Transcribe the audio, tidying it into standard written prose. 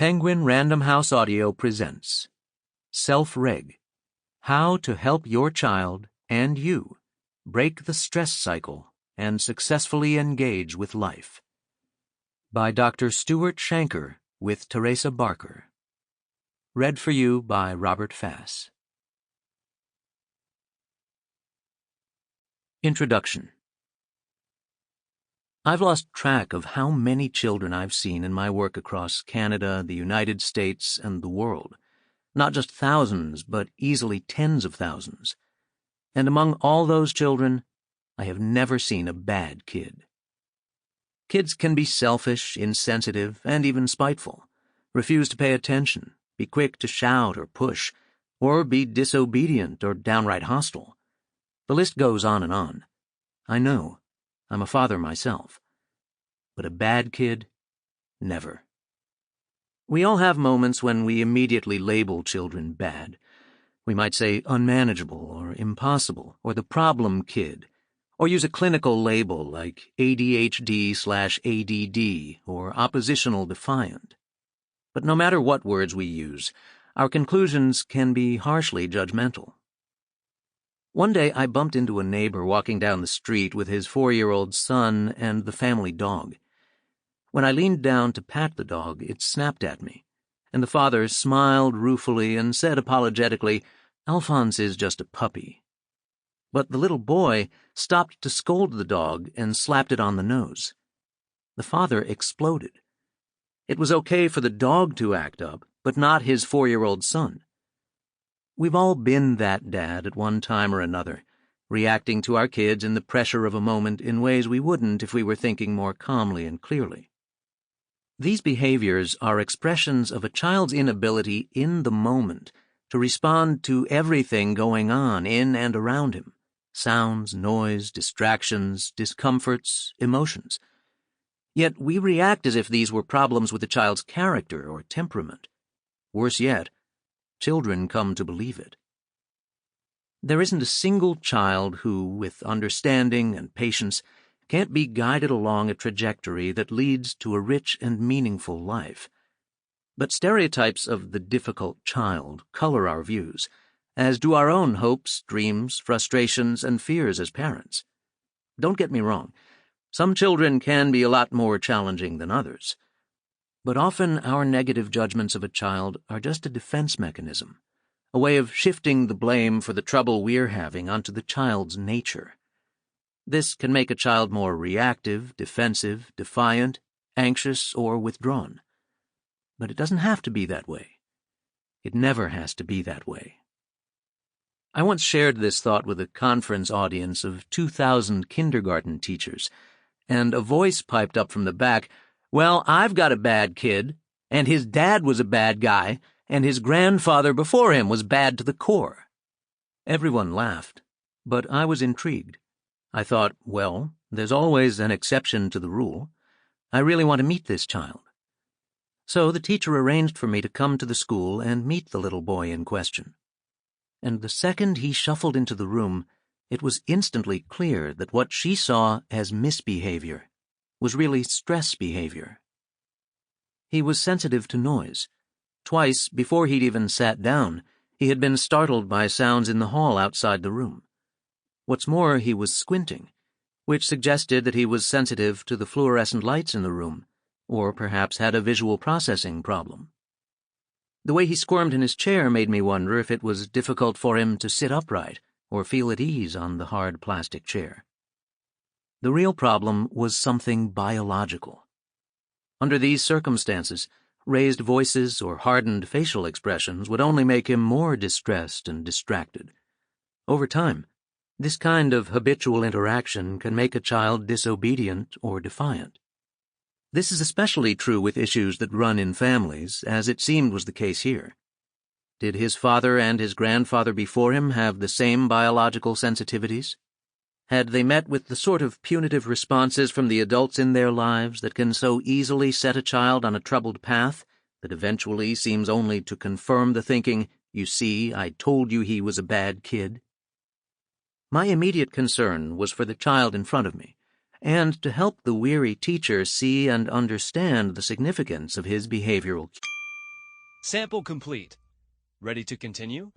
Penguin Random House Audio presents Self-Reg, How to Help Your Child and You Break the Stress Cycle and Successfully Engage with Life, by Dr. Stuart Shanker with Teresa Barker. Read for you by Robert Fass. Introduction. I've lost track of how many children I've seen in my work across Canada, the United States, and the world. Not just thousands, but easily tens of thousands. And among all those children, I have never seen a bad kid. Kids can be selfish, insensitive, and even spiteful, refuse to pay attention, be quick to shout or push, or be disobedient or downright hostile. The list goes on and on. I know. I'm a father myself. But a bad kid? Never. We all have moments when we immediately label children bad. We might say unmanageable or impossible or the problem kid, or use a clinical label like ADHD/ADD or oppositional defiant. But no matter what words we use, our conclusions can be harshly judgmental. One day I bumped into a neighbor walking down the street with his 4-year-old son and the family dog. When I leaned down to pat the dog, it snapped at me, and the father smiled ruefully and said apologetically, "Alphonse is just a puppy." But the little boy stopped to scold the dog and slapped it on the nose. The father exploded. It was okay for the dog to act up, but not his 4-year-old son. We've all been that dad at one time or another, reacting to our kids in the pressure of a moment in ways we wouldn't if we were thinking more calmly and clearly. These behaviors are expressions of a child's inability in the moment to respond to everything going on in and around him: sounds, noise, distractions, discomforts, emotions. Yet we react as if these were problems with the child's character or temperament. Worse yet, children come to believe it. There isn't a single child who, with understanding and patience, can't be guided along a trajectory that leads to a rich and meaningful life. But stereotypes of the difficult child color our views, as do our own hopes, dreams, frustrations, and fears as parents. Don't get me wrong, some children can be a lot more challenging than others. But often our negative judgments of a child are just a defense mechanism, a way of shifting the blame for the trouble we're having onto the child's nature. This can make a child more reactive, defensive, defiant, anxious, or withdrawn. But it doesn't have to be that way. It never has to be that way. I once shared this thought with a conference audience of 2,000 kindergarten teachers, and a voice piped up from the back, "Well, I've got a bad kid, and his dad was a bad guy, and his grandfather before him was bad to the core." Everyone laughed, but I was intrigued. I thought, well, there's always an exception to the rule. I really want to meet this child. So the teacher arranged for me to come to the school and meet the little boy in question. And the second he shuffled into the room, it was instantly clear that what she saw as misbehavior was really stress behavior. He was sensitive to noise. Twice, before he'd even sat down, he had been startled by sounds in the hall outside the room. What's more, he was squinting, which suggested that he was sensitive to the fluorescent lights in the room, or perhaps had a visual processing problem. The way he squirmed in his chair made me wonder if it was difficult for him to sit upright or feel at ease on the hard plastic chair. The real problem was something biological. Under these circumstances, raised voices or hardened facial expressions would only make him more distressed and distracted. Over time, this kind of habitual interaction can make a child disobedient or defiant. This is especially true with issues that run in families, as it seemed was the case here. Did his father and his grandfather before him have the same biological sensitivities? Had they met with the sort of punitive responses from the adults in their lives that can so easily set a child on a troubled path that eventually seems only to confirm the thinking, "You see, I told you he was a bad kid"? My immediate concern was for the child in front of me, and to help the weary teacher see and understand the significance of his behavioral Sample complete. Ready to continue?